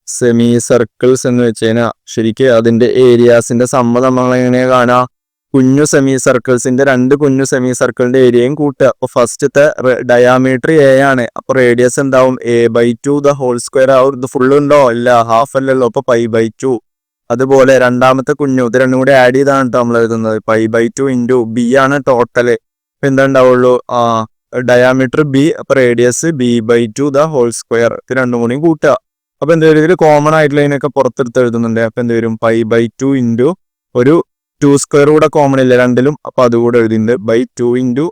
semi circles എന്ന് വെച്ച് കഴിഞ്ഞാൽ ശരിക്കും അതിന്റെ ഏരിയാസിന്റെ സമ്മ നമ്മൾ എങ്ങനെയാ കാണാം, കുഞ്ഞു സെമി സർക്കിൾസിന്റെ രണ്ട് കുഞ്ഞു സെമി സർക്കിളിന്റെ ഏരിയയും കൂട്ടുക. അപ്പൊ ഫസ്റ്റത്തെ ഡയാമീറ്റർ A ആണ്. അപ്പൊ റേഡിയസ് എന്താവും, A/2 ദ ഹോൾ സ്ക്വയർ ആവും. ഇത് ഫുള്ള് ഉണ്ടോ, ഇല്ല, ഹാഫ് അല്ലല്ലോ, അപ്പൊ π/2. അതുപോലെ രണ്ടാമത്തെ കുഞ്ഞു, ഇത് രണ്ടും കൂടി ആഡ് ചെയ്താണ് കേട്ടോ നമ്മൾ എഴുതുന്നത്. π/2 ഇൻറ്റു B ആണ് ടോട്ടല്. ഇപ്പൊ എന്താ ഉണ്ടാവുള്ളൂ, ഡയാമീറ്റർ B, അപ്പൊ radius B/2 the whole square. ഇത് രണ്ടും കൂടി കൂട്ടുക. അപ്പൊ എന്താ ഇതിൽ കോമൺ ആയിട്ടുള്ള ഇതിനൊക്കെ പുറത്തെടുത്ത് എഴുതുന്നുണ്ട്. അപ്പൊ എന്ത് വരും, π/2 ഇൻറ്റു ഒരു 2 സ്ക്വയർ കൂടെ കോമൺ ഇല്ല രണ്ടിലും, അപ്പൊ അതുകൂടെ എഴുതിയിട്ടുണ്ട്. /2 ഇൻറ്റു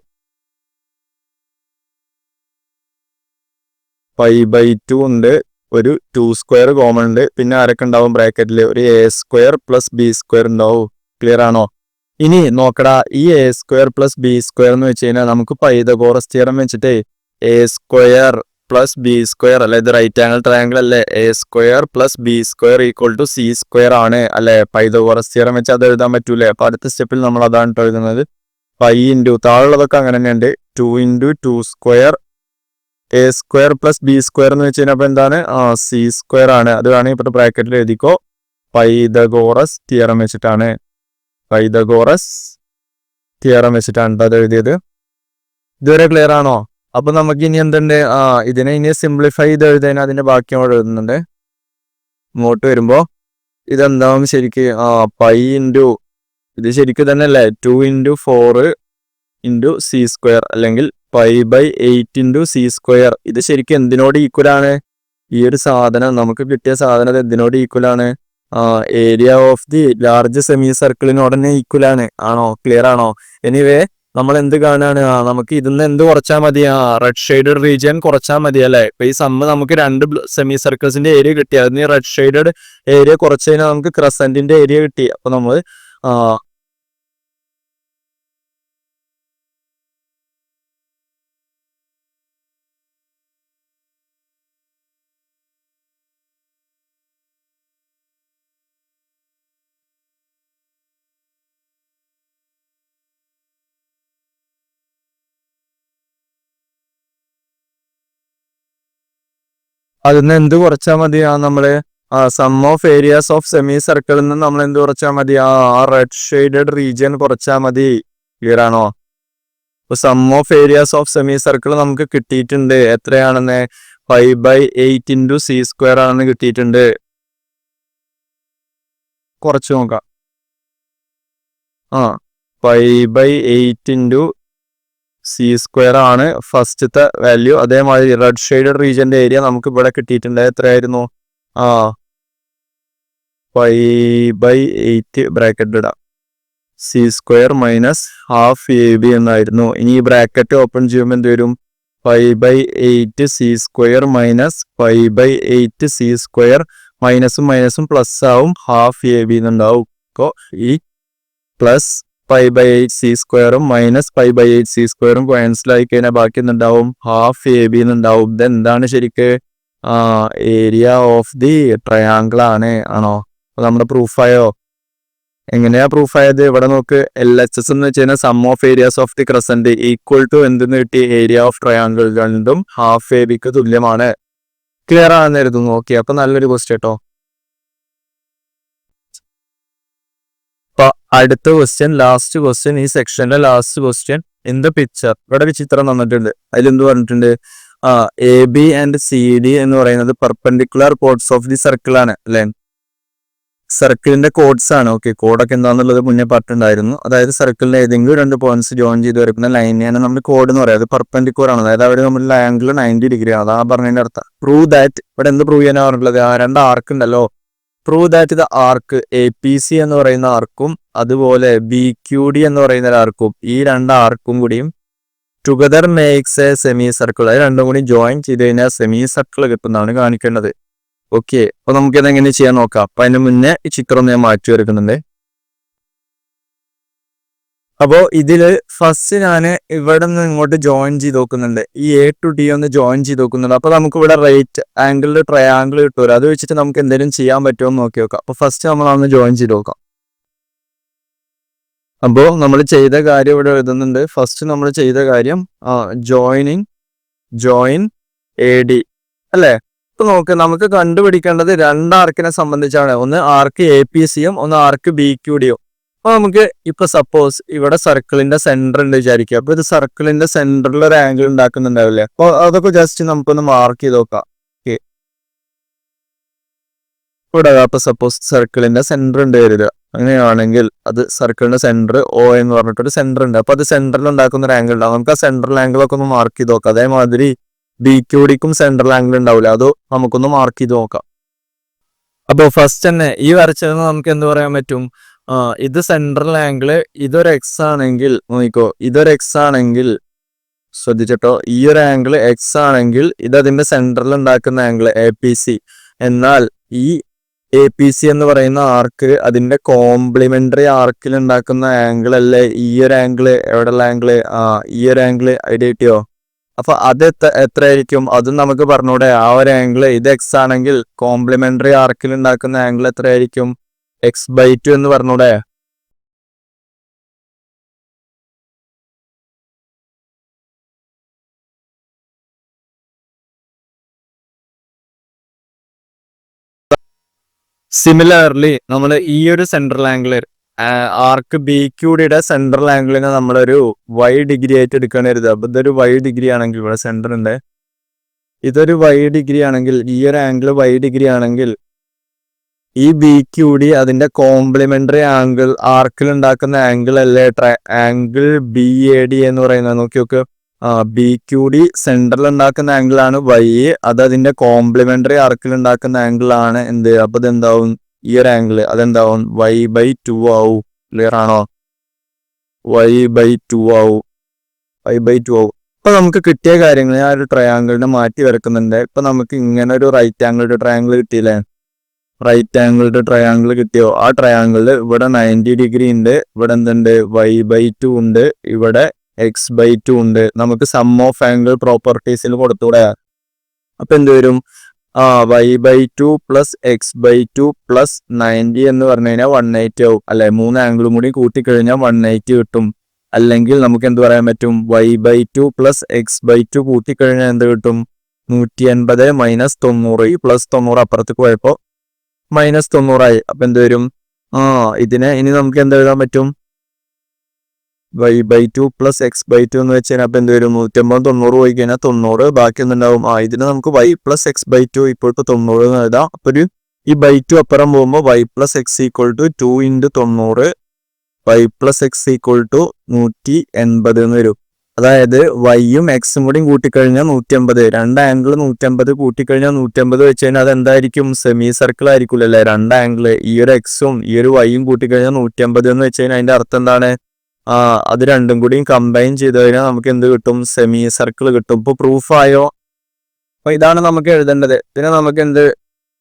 π/2 ഉണ്ട്, ഒരു 2 സ്ക്വയർ കോമൺ ഉണ്ട്, പിന്നെ ആരൊക്കെ ഉണ്ടാവും ബ്രാക്കറ്റിൽ, ഒരു A square plus B square ഉണ്ടാവും. ക്ലിയർ ആണോ? ഇനി നോക്കടാ, ഈ A square plus B square എന്ന് വെച്ച് കഴിഞ്ഞാൽ നമുക്ക് പൈതഗോറസ് തിയറം വെച്ചിട്ട് A square plus B square അല്ലെ, ഇത് റൈറ്റ് ആംഗിൾ ട്രയാംഗിൾ അല്ലേ, A square plus B square equal to C square ആണ് അല്ലെ. പൈതഗോറസ് തിയറം വെച്ച് അത് എഴുതാൻ പറ്റൂലേ. അപ്പൊ അടുത്ത സ്റ്റെപ്പിൽ നമ്മൾ അതാണ് എഴുതുന്നത്. പൈ ഇൻറ്റു താഴെയുള്ളതൊക്കെ അങ്ങനെ തന്നെയുണ്ട്, 2 into 2 square A square plus B square എന്ന് വെച്ച് കഴിഞ്ഞാൽ എന്താണ്, C സ്ക്വയർ ആണ്. അത് വേണമെങ്കിൽ ഇപ്പൊ ബ്രാക്കറ്റിൽ എഴുതിക്കോ, പൈതഗോറസ് തിയറം വെച്ചിട്ടാണ്. പൈതഗോറസ് തിയറം വെച്ചിട്ടാണ് അത് എഴുതിയത്. ഇതുവരെ ക്ലിയർ ആണോ? അപ്പൊ നമുക്ക് ഇനി എന്തുണ്ട്, ഇതിനെ ഇനി സിംപ്ലിഫൈ ചെയ്ത് എഴുതാൻ അതിന്റെ ബാക്കി അവിടെ എഴുതുന്നുണ്ട്. ഇങ്ങോട്ട് വരുമ്പോ ഇതെന്താവും ശരിക്ക്, പൈ ഇൻറ്റു ഇത് ശരിക്കും തന്നെ അല്ലേ, 2 ഇൻറ്റു 4 ഇൻറ്റു C സ്ക്വയർ അല്ലെങ്കിൽ π/8 ഇൻറ്റു C സ്ക്വയർ. ഇത് ശരിക്കും എന്തിനോട് ഈക്വൽ ആണ്, ഈ ഒരു സാധനം നമുക്ക് കിട്ടിയ സാധനം എന്തിനോട് ഈക്വൽ ആണ്, area of the large semi സർക്കിളിനോട് തന്നെ ഈക്വൽ ആണ്. ആണോ? ക്ലിയർ ആണോ? എനിവേ നമ്മൾ എന്ത് കാണാണ്, നമുക്ക് ഇതിന്ന് എന്ത് കുറച്ചാൽ മതി, റെഡ് ഷെയ്ഡഡ് റീജിയൻ കുറച്ചാൽ മതി അല്ലെ. ഇപ്പൊ ഈ സമ്മ് നമുക്ക് രണ്ട് സെമി സർക്കിൾസിന്റെ ഏരിയ കിട്ടി, അതിന് റെഡ് ഷെയ്ഡഡ് ഏരിയ കുറച്ച് കഴിഞ്ഞാൽ നമുക്ക് ക്രസന്റിന്റെ ഏരിയ കിട്ടി. അപ്പൊ നമ്മൾ അതിന് എന്ത് കുറച്ചാൽ മതി, നമ്മള് sum of areas of semi സർക്കിളിൽ നിന്ന് നമ്മൾ എന്ത് കുറച്ചാൽ മതി, റെഡ് ഷെയ്ഡഡ് റീജിയൻ കുറച്ചാൽ മതി. ക്ലിയർ ആണോ? ഇപ്പൊ some of areas of semi circle നമുക്ക് കിട്ടിയിട്ടുണ്ട്. എത്രയാണെന്ന്, 5/8 ഇൻറ്റു C സ്ക്വയർ ആണെന്ന് കിട്ടിയിട്ടുണ്ട്. കുറച്ച് നോക്കാം. 5/8 ഇൻറ്റു C സ്ക്വയർ ആണ് ഫസ്റ്റത്തെ വാല്യൂ. അതേമാതിരി റെഡ് ഷെയ്ഡഡ് റീജിയന്റെ ഏരിയ നമുക്ക് ഇവിടെ കിട്ടിയിട്ടുണ്ട്. എത്രയായിരുന്നു, 5/8 ബ്രാക്കറ്റ് ഇടാം, C square minus half AB എന്നായിരുന്നു. ഇനി ഈ ബ്രാക്കറ്റ് ഓപ്പൺ ചെയ്യുമ്പോൾ എന്ത് വരും, 5/8 C square minus 5/8 C square, മൈനസും മൈനസും പ്ലസ് ആവും, ഹാഫ് AB എന്നുണ്ടാവും. അപ്പോൾ ഈ പ്ലസ് 5/8 C സ്ക്വയറും മൈനസ് 5/8 C സ്ക്വയറും ക്യാൻസൽ ആയി കഴിഞ്ഞാൽ ബാക്കി എന്തുണ്ടാവും, ഹാഫ് AB എന്നുണ്ടാവും. ഇത് എന്താണ് ശരിക്ക്, ഏരിയ ഓഫ് ദി ട്രയാങ്കിൾ ആണ്. ആണോ? അപ്പൊ നമ്മുടെ പ്രൂഫായോ? എങ്ങനെയാ പ്രൂഫായത്? ഇവിടെ നോക്ക്, LHS എന്ന് വെച്ച് കഴിഞ്ഞാൽ some of areas of the crescent equal to എന്തെന്ന് കിട്ടി, ഏരിയ ഓഫ് ട്രയാങ്കിൾ. രണ്ടും ഹാഫ് ABക്ക് തുല്യമാണ്. ക്ലിയർ ആണെന്ന് എഴുതുന്നു. ഓക്കെ, അപ്പൊ നല്ലൊരു ക്വസ്റ്റ്യൻ കേട്ടോ. അടുത്ത ക്വസ്റ്റ്യൻ, ലാസ്റ്റ് ക്വസ്റ്റ്യൻ, ഈ സെക്ഷനിലെ last question. In the picture, ഇവിടെ ഒരു ചിത്രം തന്നിട്ടുണ്ട്. അതിലെന്ത് പറഞ്ഞിട്ടുണ്ട്, AB ആൻഡ് CD എന്ന് പറയുന്നത് perpendicular chords of the circle ആണ് അല്ലെ. സർക്കിളിന്റെ കോഡ്സ് ആണ്. ഓക്കെ, കോഡൊക്കെ എന്താണെന്നുള്ളത് മുന്നേ പറഞ്ഞിട്ടുണ്ടായിരുന്നു. അതായത് സർക്കിളിന്റെ ഏതെങ്കിലും രണ്ട് പോയിന്റ്സ് ജോയിൻ ചെയ്ത് വരക്കുന്ന ലൈനെയാണ് നമ്മൾ കോഡ് എന്ന് പറയുന്നത്. പെർപെൻഡിക്കുലർ ആണ്, അതായത് അവിടെ നമ്മൾ ആംഗിൾ 90 ഡിഗ്രി ആണ്. അതാ പറഞ്ഞതിന്റെ അർത്ഥം. പ്രൂവ് ദാറ്റ്, ഇവിടെ എന്ത് പ്രൂവ് ചെയ്യാനാണ് പറഞ്ഞിട്ടുള്ളത്, രണ്ട് ആർക്ക് ഉണ്ടല്ലോ. Prove that the arc APC എന്ന് പറയുന്ന ആർക്കും അതുപോലെ BQD എന്ന് പറയുന്ന ആർക്കും, ഈ രണ്ട് ആർക്കും കൂടിയും together makes A semi circle. അത് രണ്ടും കൂടി ജോയിൻ ചെയ്ത് കഴിഞ്ഞാൽ സെമി സർക്കിൾ കിട്ടുന്നതാണ് കാണിക്കേണ്ടത്. ഓക്കെ, അപ്പൊ നമുക്കിത് എങ്ങനെ ചെയ്യാൻ നോക്കാം. അപ്പൊ അതിന് മുന്നേ ഈ ചിത്രം ഞാൻ മാറ്റി വരക്കുന്നുണ്ട്. അപ്പോ ഇതില് ഫസ്റ്റ് ഞാൻ ഇവിടെ നിന്ന് ഇങ്ങോട്ട് ജോയിൻ ചെയ്ത് നോക്കുന്നുണ്ട്. ഈ എ ടു ഡി ഒന്ന് ജോയിൻ ചെയ്ത് നോക്കുന്നുണ്ട്. അപ്പൊ നമുക്ക് ഇവിടെ റൈറ്റ് ആംഗിളിൽ ട്രയാംഗിൾ കിട്ടുമല്ലോ. അത് വെച്ചിട്ട് നമുക്ക് എന്തെങ്കിലും ചെയ്യാൻ പറ്റുമോ എന്ന് നോക്കി നോക്കാം. അപ്പൊ ഫസ്റ്റ് നമ്മൾ അന്ന് ജോയിൻ ചെയ്ത് നോക്കാം. അപ്പോൾ നമ്മൾ ചെയ്ത കാര്യം ഇവിടെ എഴുതുന്നുണ്ട്. ഫസ്റ്റ് നമ്മൾ ചെയ്ത കാര്യം ജോയിൻ എ ഡി അല്ലേ. ഇപ്പൊ നോക്ക്, നമുക്ക് കണ്ടുപിടിക്കേണ്ടത് രണ്ട് ആർക്കിനെ സംബന്ധിച്ചാണ്. ഒന്ന് ആർക്ക് എ പി സിയും ഒന്ന് ആർക്ക് ബി ക്യു ഡിയും. അപ്പൊ നമുക്ക് ഇപ്പൊ സപ്പോസ് ഇവിടെ സർക്കിളിന്റെ സെന്റർ ഉണ്ട് വിചാരിക്കുക. അപ്പൊ ഇത് സർക്കിളിന്റെ സെന്ററിൽ ഒരു ആംഗിൾ ഉണ്ടാക്കുന്നുണ്ടാവില്ലേ. അപ്പൊ അതൊക്കെ ജസ്റ്റ് നമുക്കൊന്ന് മാർക്ക് ചെയ്ത് നോക്കാം. ഓക്കെ, ഇവിടെ അപ്പൊ സപ്പോസ് സർക്കിളിന്റെ സെന്റർ ഉണ്ട് വരിക. അങ്ങനെയാണെങ്കിൽ അത് സർക്കിളിന്റെ സെന്റർ ഒ എന്ന് പറഞ്ഞിട്ടൊരു സെന്റർ ഉണ്ട്. അപ്പൊ അത് സെന്ററിൽ ഉണ്ടാക്കുന്ന ഒരു ആംഗിൾ ഉണ്ടാവും. നമുക്ക് ആ സെൻട്രൽ ആംഗിൾ ഒക്കെ ഒന്ന് മാർക്ക് ചെയ്ത് നോക്കാം. അതേമാതിരി ബി ക്യൂഡിക്കും സെൻട്രൽ ആംഗിൾ ഉണ്ടാവില്ല, അതോ നമുക്കൊന്ന് മാർക്ക് ചെയ്ത് നോക്കാം. അപ്പൊ ഫസ്റ്റ് തന്നെ ഈ വരച്ചത് നമുക്ക് എന്ത് പറയാൻ പറ്റും? ഇത് സെൻട്രൽ ആംഗിള്, ഇതൊരു എക്സ് ആണെങ്കിൽ നോക്കിക്കോ, ഇതൊരു എക്സ് ആണെങ്കിൽ ശ്രദ്ധിച്ചിട്ടോ, ഈ ഒരു ആംഗിൾ എക്സ് ആണെങ്കിൽ ഇത് അതിന്റെ സെൻട്രൽ ഉണ്ടാക്കുന്ന ആംഗിൾ എ പി സി. എന്നാൽ ഈ എ പി സി എന്ന് പറയുന്ന ആർക്ക് അതിന്റെ കോംപ്ലിമെന്ററി ആർക്കിൽ ഉണ്ടാക്കുന്ന ആംഗിൾ അല്ലേ ഈ ഒരു ആംഗിള്. എവിടെയുള്ള ആംഗിള്? ഈ ഒരു ആംഗിള് ഐഡിയ കിട്ടിയോ? അപ്പൊ അത് എത്രയായിരിക്കും? അതും നമുക്ക് പറഞ്ഞൂടെ. ആ ഒരു ആംഗിള് ഇത് എക്സ് ആണെങ്കിൽ കോംപ്ലിമെന്ററി ആർക്കിൽ ഉണ്ടാക്കുന്ന ആംഗിൾ എത്രയായിരിക്കും? x/2 എന്ന് പറഞ്ഞൂടെ. സിമിലർലി നമ്മൾ ഈ ഒരു സെൻട്രൽ ആംഗിൾ ആർക്ക് ബി ക്യൂഡിയുടെ സെൻട്രൽ ആംഗിളിനെ നമ്മളൊരു y ഡിഗ്രി ആയിട്ട് എടുക്കണരുത്. അപ്പൊ ഇതൊരു y ഡിഗ്രി ആണെങ്കിൽ ഇവിടെ സെന്റർ ഉണ്ട്, ഇതൊരു y ഡിഗ്രി ആണെങ്കിൽ ഈ ഒരു ആംഗിൾ y ഡിഗ്രി ആണെങ്കിൽ ഈ ബി ക്യൂഡി അതിന്റെ കോംപ്ലിമെന്ററി ആംഗിൾ ആർക്കിൽ ഉണ്ടാക്കുന്ന ആംഗിൾ അല്ലേ ആംഗിൾ ബി എ ഡി എന്ന് പറയുന്നത്. നോക്കി നോക്ക്, ബി ക്യൂഡി സെന്ററിൽ ഉണ്ടാക്കുന്ന ആംഗിൾ ആണ് y, അത് അതിന്റെ കോംപ്ലിമെന്ററി ആർക്കിൽ ഉണ്ടാക്കുന്ന ആംഗിൾ ആണ് എന്ത്. അപ്പൊ ഇതെന്താവും? ഈ ഒരു ആംഗിൾ അതെന്താവും? y/2 ആവും. ക്ലിയർ ആണോ? y/2 ആവും. y/2 ആവും. ഇപ്പൊ നമുക്ക് കിട്ടിയ കാര്യങ്ങൾ ഞാൻ ഒരു ട്രയാങ്കിളിനെ മാറ്റി വരക്കുന്നുണ്ട്. ഇപ്പൊ നമുക്ക് ഇങ്ങനെ ഒരു റൈറ്റ് ആംഗിൾ ട്രയാങ്കിൾ കിട്ടിയില്ലേ. റൈറ്റ് ആംഗിളുടെ ട്രയാങ്കിൾ കിട്ടിയോ? ആ ട്രയാങ്കിളിൽ ഇവിടെ 90 ഡിഗ്രി ഉണ്ട്, ഇവിടെ എന്തുണ്ട്? y/2 ഉണ്ട്, ഇവിടെ x/2 ഉണ്ട്. നമുക്ക് സം ഓഫ് ആംഗിൾ പ്രോപ്പർട്ടീസിൽ കൊടുത്തൂടെ. അപ്പൊ എന്ത് വരും? y/2 പ്ലസ് x/2 പ്ലസ് 90 എന്ന് പറഞ്ഞു കഴിഞ്ഞാൽ 180 ആവും അല്ലെ. മൂന്ന് ആംഗിളും കൂടി കൂട്ടിക്കഴിഞ്ഞാൽ 180 കിട്ടും. അല്ലെങ്കിൽ നമുക്ക് എന്ത് പറയാൻ പറ്റും? y/2 പ്ലസ് x/2 കൂട്ടിക്കഴിഞ്ഞാൽ എന്ത് കിട്ടും? 180 മൈനസ് 90. ഈ പ്ലസ് 90 അപ്പുറത്തേക്ക് പോയപ്പോ മൈനസ് 90 ആയി. അപ്പൊ എന്ത് വരും? ഇതിനെ ഇനി നമുക്ക് എന്ത് എഴുതാൻ പറ്റും? y/2 പ്ലസ് x/2 എന്ന് വെച്ച് കഴിഞ്ഞാൽ അപ്പൊ എന്ത് വരും? 180 90 പോയി കഴിഞ്ഞാൽ 90, ബാക്കി എന്തുണ്ടാവും? ഇതിന് നമുക്ക് y പ്ലസ് x/2 ഇപ്പോൾ 90 എന്ന് എഴുതാം. അപ്പൊ ഈ y2 അപ്പുറം പോകുമ്പോൾ y plus x equal to 2 × 90, y plus x equal to 180 എന്ന് വരും. അതായത് വൈയും എക്സും കൂടി കൂട്ടിക്കഴിഞ്ഞാൽ 180. രണ്ട് ആംഗിൾ 180 കൂട്ടിക്കഴിഞ്ഞാൽ 180 വെച്ച് കഴിഞ്ഞാൽ അത് എന്തായിരിക്കും? സെമി സർക്കിൾ ആയിരിക്കും അല്ലേ. രണ്ട് ആംഗിൾ ഈ ഒരു എക്സും ഈ ഒരു വൈയും കൂട്ടിക്കഴിഞ്ഞാൽ 180 എന്ന് വെച്ച് കഴിഞ്ഞാൽ അതിന്റെ അർത്ഥം എന്താണ്? അത് രണ്ടും കൂടിയും കമ്പൈൻ ചെയ്ത് കഴിഞ്ഞാൽ നമുക്ക് എന്ത് കിട്ടും? സെമി സർക്കിൾ കിട്ടും. ഇപ്പൊ പ്രൂഫായോ? അപ്പൊ ഇതാണ് നമുക്ക് എഴുതേണ്ടത്. പിന്നെ നമുക്ക്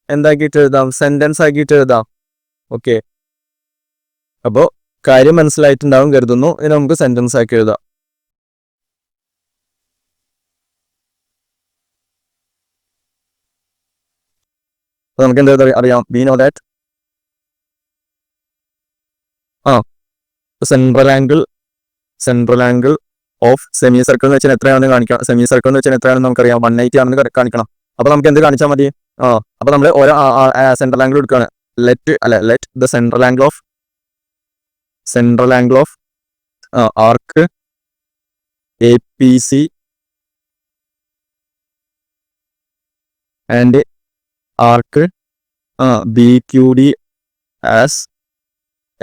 എന്താക്കിയിട്ട് എഴുതാം? സെന്റൻസ് ആക്കിയിട്ട് എഴുതാം. ഓക്കെ, അപ്പോ കാര്യം മനസ്സിലായിട്ടുണ്ടാവും കരുതുന്നു. ഇനി നമുക്ക് സെന്റൻസ് ആക്കി എഴുതാം. നമുക്ക് എന്താ അറിയാം? We know that central angle of semi circle എന്ന് വെച്ചാൽ എത്രയാണെന്ന് കാണിക്കണം. സെമി സർക്കിൾ എന്ന് വെച്ചാൽ എത്രയാണെന്ന് നമുക്കറിയാം, 180 ആണെന്ന് കാണിക്കണം. അപ്പൊ നമുക്ക് എന്ത് കാണിച്ചാൽ മതി? അപ്പൊ നമ്മൾ ഓരോ സെൻട്രൽ ആംഗിൾ എടുക്കുകയാണ്. Let the central angle of arc A P C and arc B Q D as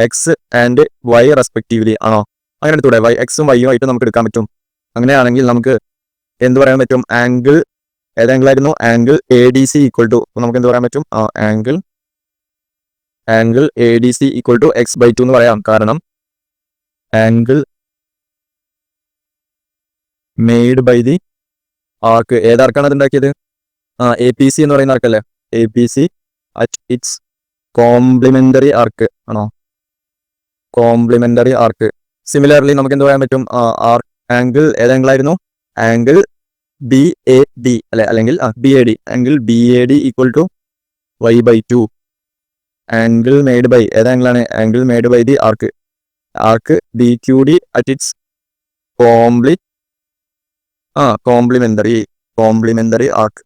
X and Y respectively ആണോ? അങ്ങനെ എടുത്തൂടെ? എക്സും വൈയും ആയിട്ട് നമുക്ക് എടുക്കാൻ പറ്റും. അങ്ങനെയാണെങ്കിൽ നമുക്ക് എന്ത് പറയാൻ പറ്റും? ആംഗിൾ ഏതാംഗിളായിരുന്നു? Angle A D C equal to നമുക്ക് എന്ത് പറയാൻ പറ്റും? Angle A D C equal to x/2 എന്ന് പറയാം. കാരണം angle made by the arc. ഏതാർക്കാണ് അത് ഉണ്ടാക്കിയത്? APC എന്ന് പറയുന്ന ആർക്കല്ലേ? APC at its complementary arc ആണോ? കോംപ്ലിമെന്ററി ആർക്ക്. സിമിലർലി നമുക്ക് എന്ത് പറയാൻ പറ്റും? ആംഗിൾ ഏതാംഗിളായിരുന്നു? ആംഗിൾ BAD അല്ലെ, അല്ലെങ്കിൽ BAD. Angle BAD equal to y/2. Angle made by ഏതാംഗിളാണ്? Angle made by the arc. Arc BQD at its complementary arc.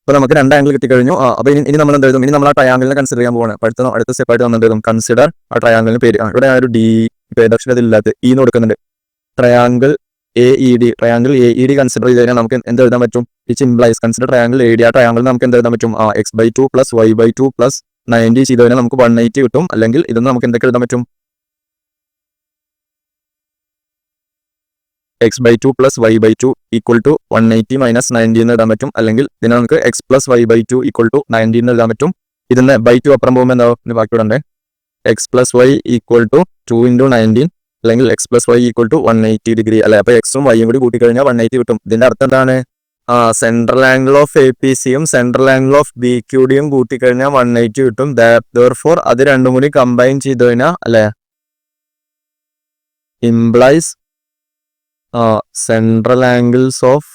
അപ്പൊ നമുക്ക് 2 ആംഗിൾ കിട്ടിക്കഴിഞ്ഞു. അപ്പൊ ഇനി നമ്മൾ എന്ത് എഴുതും? ഇനി നമ്മൾ ആ ട്രയാംഗിളിനെ കൺസിഡർ ചെയ്യാൻ പോവാണ്. അടുത്ത സ്റ്റെപ്പായിട്ട് നമ്മൾ എന്ത് എഴുതും? കൺസിഡർ ആ ട്രയാംഗിളിന് പേര്. ഇവിടെ ഒരു D പേരക്ഷരത്തിലില്ലാത്ത എന്ന് കൊടുക്കുന്നുണ്ട്. ട്രയാംഗിൾ AED കൺസിഡർ ചെയ്ത് കഴിഞ്ഞാൽ നമുക്ക് എന്ത് എഴുതാൻ പറ്റും? Which implies consider triangle AD. ആ ട്രയാംഗിൾ നമുക്ക് എന്ത് എഴുതാൻ പറ്റും? x/2 + y/2 + 90 ചെയ്ത് കഴിഞ്ഞാൽ നമുക്ക് 180 കിട്ടും. അല്ലെങ്കിൽ ഇതൊന്നും നമുക്ക് എന്തൊക്കെ എഴുതാൻ പറ്റും? x/2 + y/2 ഈക്വൽ ടു 180 - 90 എന്ന് എഴുതാൻ പറ്റും. അല്ലെങ്കിൽ ഇതിനെ നമുക്ക് x + y/2 ഈക്വൽ ടു 90 എന്ന് എഴുതാൻ പറ്റും. ഇതിന് /2 അപ്പുറം പോകുമ്പോൾ എന്താവും? ബാക്കി ഇടണ്ടേ? x + y ഈക്വൽ ടു 2 × 19, അല്ലെങ്കിൽ x + y equal to 180 degree അല്ലെ. അപ്പൊ എക്സും വൈയും കൂടി കൂട്ടിക്കഴിഞ്ഞാൽ 180 കിട്ടും. ഇതിന്റെ അർത്ഥം എന്താണ്? സെൻട്രൽ ആംഗിൾ ഓഫ് APCയും സെൻട്രൽ ആംഗിൾ ഓഫ് BQDയും കൂട്ടിക്കഴിഞ്ഞാൽ 180 കിട്ടും. Therefore അത് രണ്ടും കൂടി കമ്പൈൻ ചെയ്ത് കഴിഞ്ഞാൽ അല്ലെ, implies central angles of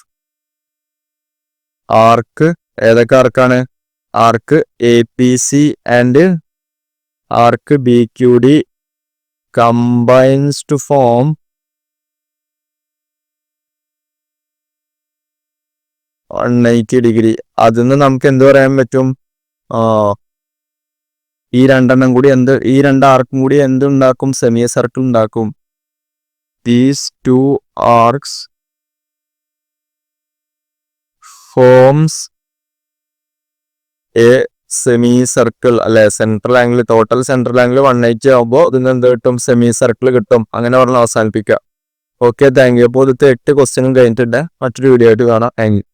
arc. ഏതൊക്കെ ആർക്കാണ്? Arc APC and arc BQD combines to form 180 degree. അതിന്ന് നമുക്ക് എന്ത് പറയാൻ പറ്റും? ഈ രണ്ട് ആർക്കും കൂടി എന്തുണ്ടാക്കും? സെമി സർക്കിൾ ഉണ്ടാക്കും. These 2 arcs forms a semi circle അല്ലെ. Central angle, total central angle 180 ആകുമ്പോൾ ഇതിന് എന്ത് കിട്ടും? സെമി സർക്കിൾ കിട്ടും. അങ്ങനെ പറഞ്ഞ് അവസാനിപ്പിക്കുക. Okay, thank you. അപ്പോൾ ഇന്നത്തെ 8 ക്വസ്റ്റ്യനും കഴിഞ്ഞിട്ടുണ്ട്. മറ്റൊരു വീഡിയോ ആയിട്ട് കാണാം. Thank you.